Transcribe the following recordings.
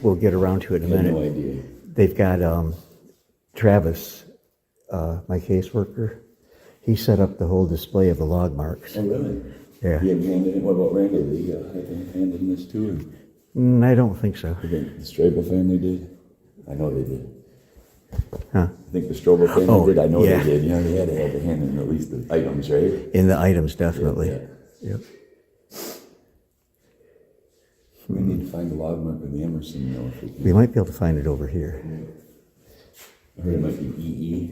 we'll get around to it in a I had minute. no idea. They've got Travis, my caseworker. He set up the whole display of the log marks. Oh, really? Yeah. He had handed in, what about Randall? Did he have handed in this too? I don't think so. I think the Strobel family did. I know they did. Huh? I think the Strobel family did. I know yeah. they did. You know, they had to have the hand in at least the items, right? In the items, definitely. Yeah. Yep. We need to find the log mark of the Emerson, you know, if we can. We might be able to find it over here. I heard it might be EE.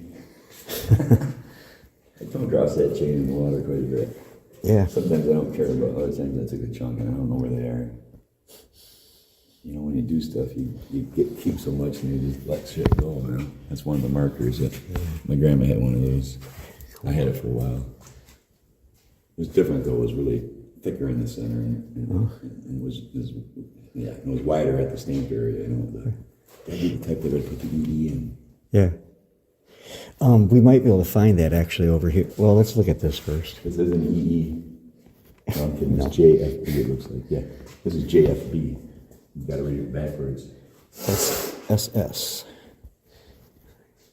I come across that chain in the water quite a bit. Yeah. Sometimes I don't care about, other times that's a good chunk and I don't know where they are. You know, when you do stuff, you keep so much and you just let shit go, man. That's one of the markers that my grandma had one of those. I had it for a while. It was different though, it was really thicker in the center and it was wider at the stamp area, you know. That'd be the type that would put the EE in. Yeah. We might be able to find that actually over here. Well, let's look at this first. This is an EE. No, I'm kidding. It's JFB, it looks like. Yeah. This is JFB. You've got to read it backwards. SS.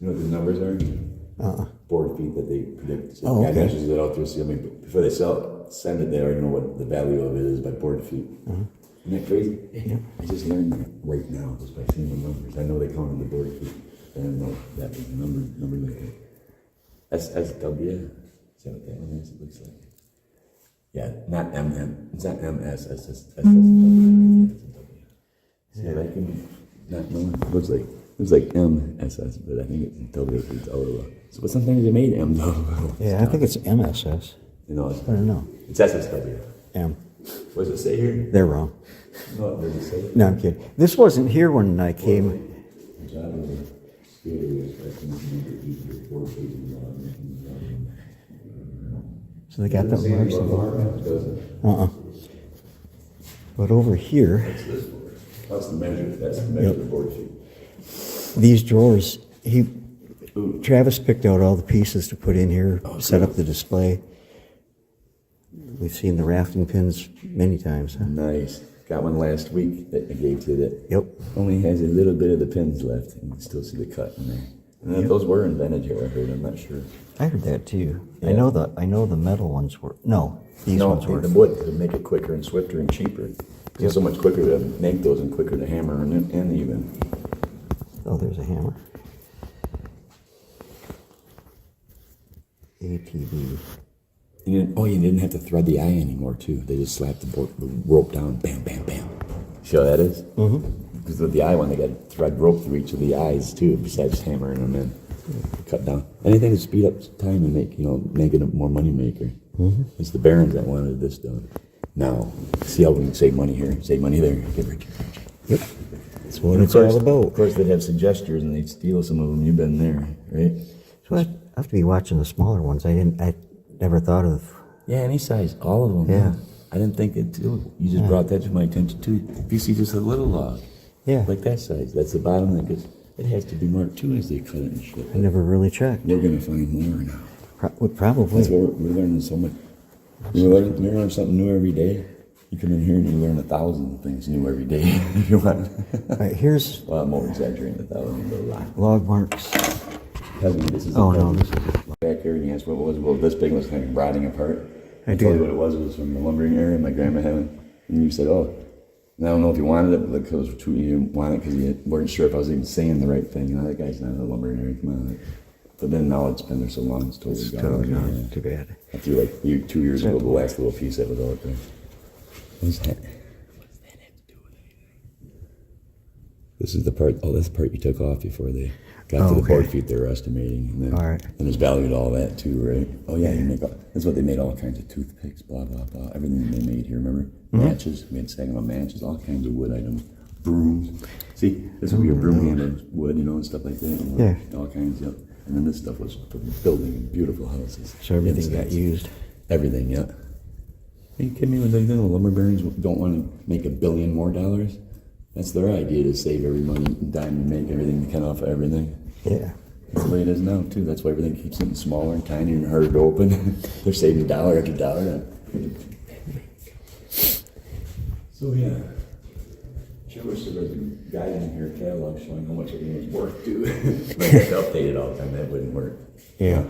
You know what the numbers are? Board feet that they predict. So Oh, the guy okay. measures it out there. See, I mean, before they send it, they already know what the value of it is by board feet. Isn't that crazy? Yeah. I just learned that right now just by seeing the numbers. I know they counted the board feet. I didn't know that was the number like that. SSW. Is that what that one is? It looks like. Yeah, not MM. It's not MS. SSW. See, I can not know. It looks like MSS, but I think it's W. It's Ottawa. So, but sometimes they made M though. Yeah, I think it's MSS. You know, I don't know. it's SSW. M. What does it say here? They're wrong. No, does it say it? No, I'm kidding. This wasn't here when I came. So they got the marks. But over here, That's the measure. That's the measure of the board feet. these drawers, Travis picked out all the pieces to put in here, set up the display. We've seen the rafting pins many times. Huh? Nice. Got one last week that I gave to you that Yep. only has a little bit of the pins left. And you can still see the cut in there. And those were invented here, I heard. I'm not sure. I heard that too. Yeah. I know the metal ones were. No, these ones were. The wood to make it quicker and swifter and cheaper. It's so much quicker to make those and quicker to hammer and even. Oh, there's a hammer. ATV. You didn't have to thread the eye anymore too. They just slapped the rope down, bam, bam, bam. See how that is? Mm-hmm. Because with the eye one, they got thread rope through each of the eyes too, besides hammering them in. Cut down. Anything to speed up time and make it a more money maker. Mm-hmm. It's the barons that wanted this done. Now, see how we can save money here, save money there, get rich. Yep. That's what it's all about. Of course, they'd have suggestors and they'd steal some of them. You've been there, right? So I have to be watching the smaller ones. I never thought of. Yeah, any size, all of them. Yeah. I didn't think it too. You just brought that to my attention too. If you see just a little log, like that size, that's the bottom that gets. It has to be marked too as they cut it and shit. I never really checked. We're gonna find more now. Probably. That's what we're learning so much. You learn something new every day. You come in here and you learn 1,000 things new every day if you want. All right, here's. Well, I'm over exaggerating 1,000, but a lot. Log marks. This is back here, and he asked what it was. Well, this big was kind of rotting apart. I told you what it was. It was from the lumbering area my grandma had it. And you said, oh, and I don't know if you wanted it, but because you didn't want it because you weren't sure if I was even saying the right thing. That guy's not in the lumbering area. Come on. But then now it's been there so long, it's totally gone. Gone. Too bad. I threw 2 years ago, the last little piece that was out there. What's that? What's that have to do with anything? This is the part, this part you took off before they got to the board feet they were estimating. And then, and there's value to all that too, right? Oh yeah, that's what they made all kinds of toothpicks, blah, blah, blah. Everything they made here, remember? Matches, we had Saginaw matches, all kinds of wood items. Brooms. See, this would be a broom handle, wood, and stuff like that. All kinds, yep. And then this stuff was for building beautiful houses. So everything got used. Everything, yeah. Are you kidding me? When the lumber barons don't want to make $1 billion more dollars, that's their idea, to save every money and dime and make everything to cut off everything. Yeah. That's the way it is now too. That's why everything keeps getting smaller and tinier and harder to open. They're saving dollar after dollar. So yeah, sure wish there was a guide in here, catalog showing how much everything was worth too. But I have to update it all the time, that wouldn't work. Yeah.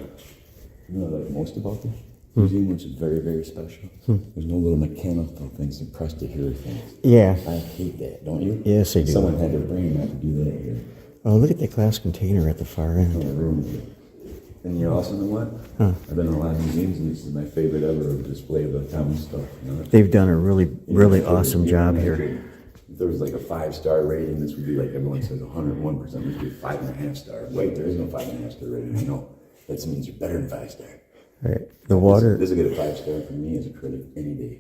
You know what I like most about the museum, which is very, very special? There's no little mechanical things and press to hear things. Yeah. I hate that, don't you? Yes, I do. Someone had their brain not to do that here. Oh, look at that glass container at the far In end. the room. And you also know what? I've been in a lot of museums, and this is my favorite ever display of the common stuff. You know? They've done a really awesome job here. If there was like a 5-star rating, this would be like everyone says 101%. This would be 5.5 star. Wait, there is no 5.5 star rating. No, that means you're better than 5 star. Right. The water. This will get a 5 star from me as a critic any day.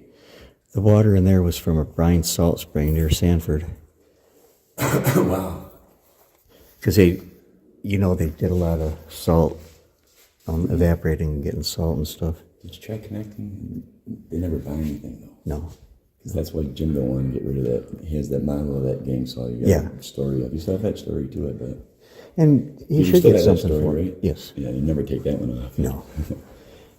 The water in there was from a brine salt spring near Sanford. Wow. Because they did a lot of salt, evaporating and getting salt and stuff. Did you try connecting? They never buy anything though. No. Because that's why Jim don't want to get rid of that. He has that model of that game saw. You got Yeah. a story of. You still have that story too, I bet. And he You should still get have that something story, for it. right? Yes. Yeah, you never take that one off. No.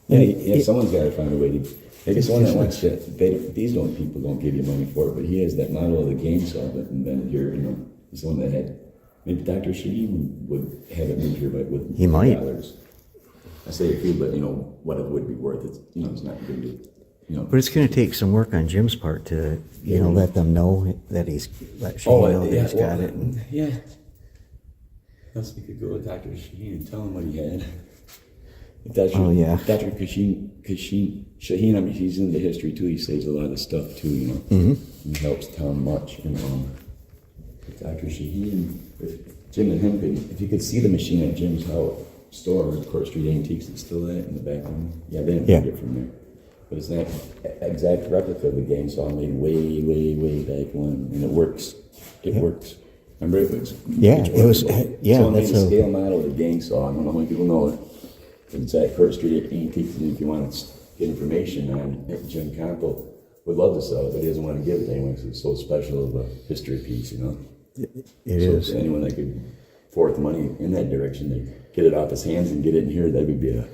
Yeah, someone's got to find a way to. Maybe someone that wants to. People don't give you money for it, but he has that model of the game saw that invented here. You know, he's the one that had. Maybe Dr. Shaheen would have it moved here, but with He might. dollars. I say a few, but you know what it would be worth. It's it's not good to. But it's going to take some work on Jim's part to, let them know that let Shane know that he's got it. Yeah. Else we could go with Dr. Shaheen and tell him what he had. If Dr. Shaheen, I mean, he's into history too. He saves a lot of stuff too, He helps tell him much, If Dr. Shaheen, if Jim and him could, if you could see the machine at Jim's house store, Court Street Antiques, it's still that in the back room. Yeah, they didn't get it from there. But it's not exact replica of the game saw made way back when, and it works. It works. Remember, it was. It was. Someone made a scale model of the game saw. I don't know how many people know it. It's at Court Street Antiques, and if you want to get information on it, Jim Campbell would love to sell it, but he doesn't want to give it to anyone because it's so special of a history piece, It is. Anyone that could forth money in that direction to get it off his hands and get it in here, that would be a.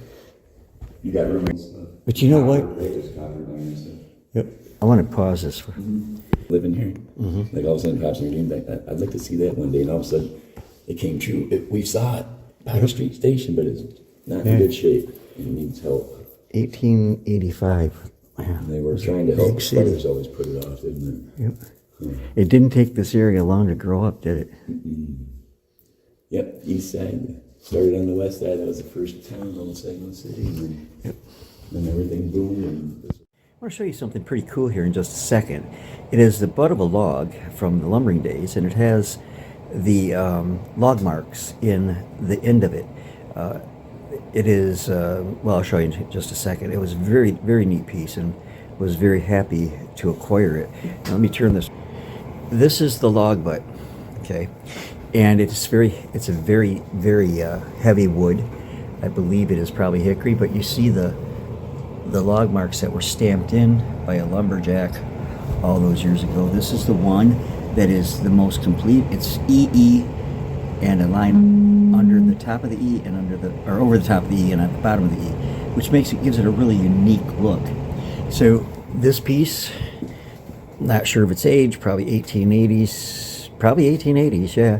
You got room and stuff. But you know what? There's copper and stuff. Yep. I want to pause this for. Living here, like all of a sudden pops in your game back. I'd like to see that one day, and all of a sudden it came true. We saw it by the street station, but it's not in good shape. It needs help. 1885. Man, They were trying to help. city. Brothers always put it off, didn't it? Yep. It didn't take this area long to grow up, did it? Yep, east side. Started on the west side. That was the first town on Saginaw City, and then everything boomed. And I want to show you something pretty cool here in just a second. It is the butt of a log from the lumbering days, and it has the log marks in the end of it. It is, I'll show you in just a second. It was a very neat piece, and was very happy to acquire it. Now, let me turn this. This is the log butt, okay? And it's a very heavy wood. I believe it is probably hickory, but you see the log marks that were stamped in by a lumberjack all those years ago. This is the one that is the most complete. It's EE and a line under the top of the E and over the top of the E and at the bottom of the E, which gives it a really unique look. So this piece, not sure of its age, probably 1880s, yeah.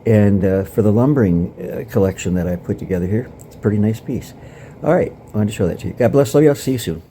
And for the lumbering collection that I put together here, it's a pretty nice piece. All right, I wanted to show that to you. God bless, love you, I'll see you soon.